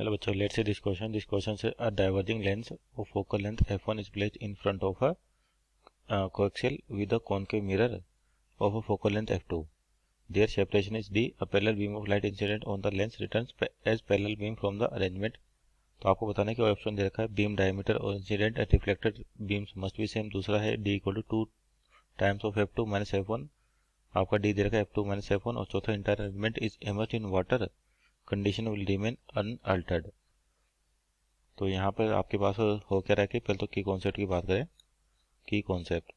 Hello बच्चों, let's see this question. This question says a diverging lens of focal length f1 is placed in front of a coaxial with a concave mirror of a focal length f2. Their separation is d. A parallel beam of light incident on the lens returns as parallel beam from the arrangement. तो आपको बताना है कि option दे रखा है beam diameter और incident and reflected beams must be same. दूसरा है d equal to 2 times of f2 minus f1. आपका d दे रखा है f2 माइनस f1. और चौथा entire arrangement is immersed in water, condition will remain unaltered. तो यहाँ पर आपके पास हो क्या रहा है कि पहले तो की कॉन्सेप्ट की बात करें. की कॉन्सेप्ट,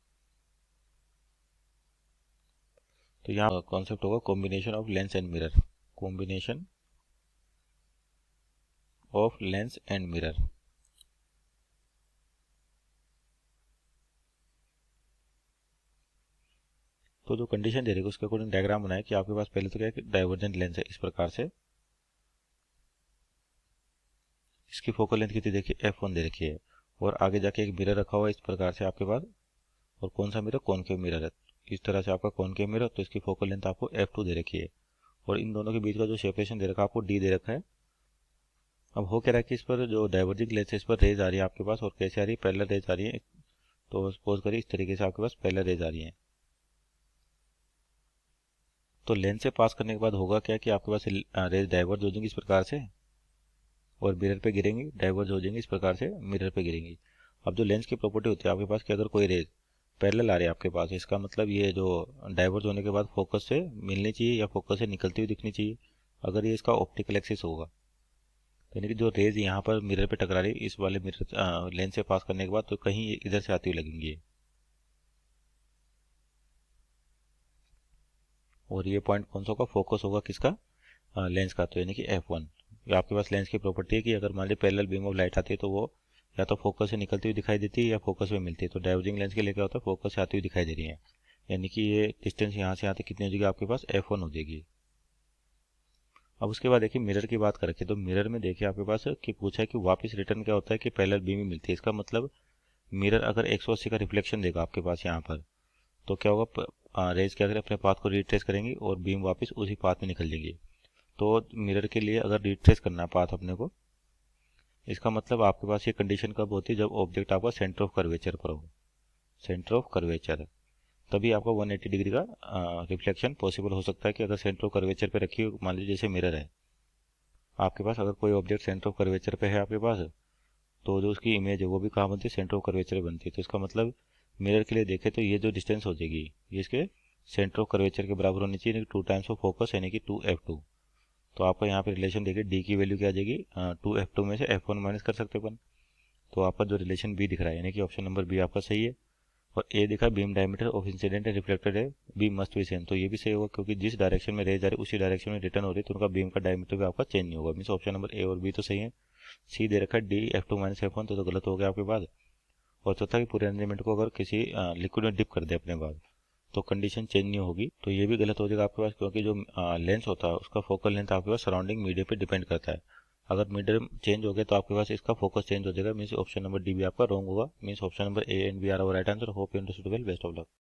तो यहाँ कॉन्सेप्ट होगा combination of lens and mirror. Combination of lens and mirror. तो जो कंडीशन दे रही है उसके अकॉर्डिंग डायग्राम बनाए कि आपके पास पहले तो क्या है, डाइवर्जेंट लेंस है इस प्रकार से. इसकी फोकल लेंथ कितनी देखिए f1 दे रखी है, और आगे जाके एक मिरर रखा हुआ है इस प्रकार से आपके पास. और कौन सा मिरर, कॉनकेव मिरर है. इस तरह से आपका कॉनकेव मिरर, तो इसकी फोकल लेंथ आपको f2 दे रखी है. और इन दोनों के बीच का जो सेपरेशन दे रखा है आपको d दे रखा है. अब हो क्या रहा है कि इस पर जो डाइवर्जिंग लेंस है इस पर रेज आ रही है आपके पास, और कैसे आ रही है, पैरेलल रेज आ रही है. तो सपोज करिए इस तरीके से आपके पास पैरेलल रेज आ रही है. तो लेंस से पास करने के बाद होगा क्या कि आपके पास रेज डाइवर्ज हो जाएंगी इस प्रकार से, और मिरर पे गिरेंगी, डाइवर्ज हो जाएंगी इस प्रकार से, मिरर पे गिरेंगी. अब जो लेंस की प्रॉपर्टी होती है आपके पास कि अगर कोई रेज पैरेलल आ रही है आपके पास, इसका मतलब ये जो डाइवर्ज होने के बाद फोकस से मिलनी चाहिए या फोकस से निकलती हुई दिखनी चाहिए, अगर ये इसका ऑप्टिकल एक्सिस होगा. यानी कि जो रेज यहाँ पर मिरर पे टकरा रही है इस वाले मिरर लेंस से पास करने के बाद, तो कहीं इधर से आती हुई लगेंगी. और ये पॉइंट कौन सा होगा, फोकस होगा किसका, लेंस का. तो यानी कि f1. ये आपके पास लेंस की प्रॉपर्टी है कि अगर मान लीजिए पैरेलल बीम ऑफ लाइट आती है तो वो या तो फोकस से निकलती हुई दिखाई देती है या फोकस में मिलती है. तो डाइवर्जिंग लेंस के लिए क्या होता है, फोकस से आती हुई दिखाई दे रही है. यानी कि ये डिस्टेंस यहाँ से यहाँ तक कितनी हो जाएगी आपके पास, f1 हो जाएगी. अब उसके बाद देखिए मिरर की बात करें तो मिरर में देखिए आपके पास कि पूछा है कि वापस रिटर्न क्या होता है कि पैरेलल बीम ही मिलती है. इसका मतलब मिरर अगर 180 का रिफ्लेक्शन देगा आपके पास यहाँ पर, तो क्या होगा, रेज क्या करें, अपने पाथ को रिट्रेस करेंगी और बीम वापस उसी पाथ में निकल जाएगी. तो मिरर के लिए अगर रिट्रेस करना है पाथ अपने को, इसका मतलब आपके पास ये कंडीशन कब होती है, जब ऑब्जेक्ट आपका सेंटर ऑफ कर्वेचर पर हो. सेंटर ऑफ कर्वेचर, तभी आपका 180 डिग्री का रिफ्लेक्शन पॉसिबल हो सकता है. कि अगर सेंटर ऑफ कर्वेचर पे रखी हो, मान लीजिए जैसे मिरर है आपके पास, अगर कोई ऑब्जेक्ट सेंटर ऑफ कर्वेचर पे है आपके पास, तो जो उसकी इमेज है वो भी कहाँ बनती है, सेंटर ऑफ कर्वेचर बनती है. तो इसका मतलब मिरर के लिए देखें तो ये जो डिस्टेंस हो जाएगी ये इसके सेंटर ऑफ कर्वेचर के बराबर होनी चाहिए, 2 टाइम्स ऑफ फोकस यानी कि 2f2. तो आपका यहाँ पे रिलेशन देखिए डी की वैल्यू क्या आ जाएगी, 2f2 में से f1 माइनस कर सकते हैं अपन. तो आपका जो रिलेशन बी दिख रहा है यानी कि ऑप्शन नंबर बी आपका सही है. और ए दिखा beam diameter of incident and reflected है, बी मस्ट बी सेम. तो ये भी सही होगा क्योंकि जिस डायरेक्शन में रेज आ रही है उसी डायरेक्शन में रिटर्न हो रही है, तो उनका बीम का डायमीटर भी आपका चेंज नहीं होगा. मीन्स ऑप्शन नंबर ए और बी तो सही है. सी दे रखा है डी f2 माइनस f1, तो गलत हो गया आपके पास. और चौथा कि पूरे अरेंजमेंट को अगर किसी लिक्विड में डिप कर दे अपने बाद, तो कंडीशन चेंज नहीं होगी. तो ये भी गलत हो जाएगा आपके पास, क्योंकि जो लेंस होता है उसका फोकल लेंथ आपके पास सराउंडिंग मीडियम पे डिपेंड करता है. अगर मीडियम चेंज हो गया तो आपके पास इसका फोकस चेंज हो जाएगा. मीन्स ऑप्शन नंबर डी भी आपका रॉन्ग होगा. Means option number A and B are our right answer. Hope you understood well. Best of luck.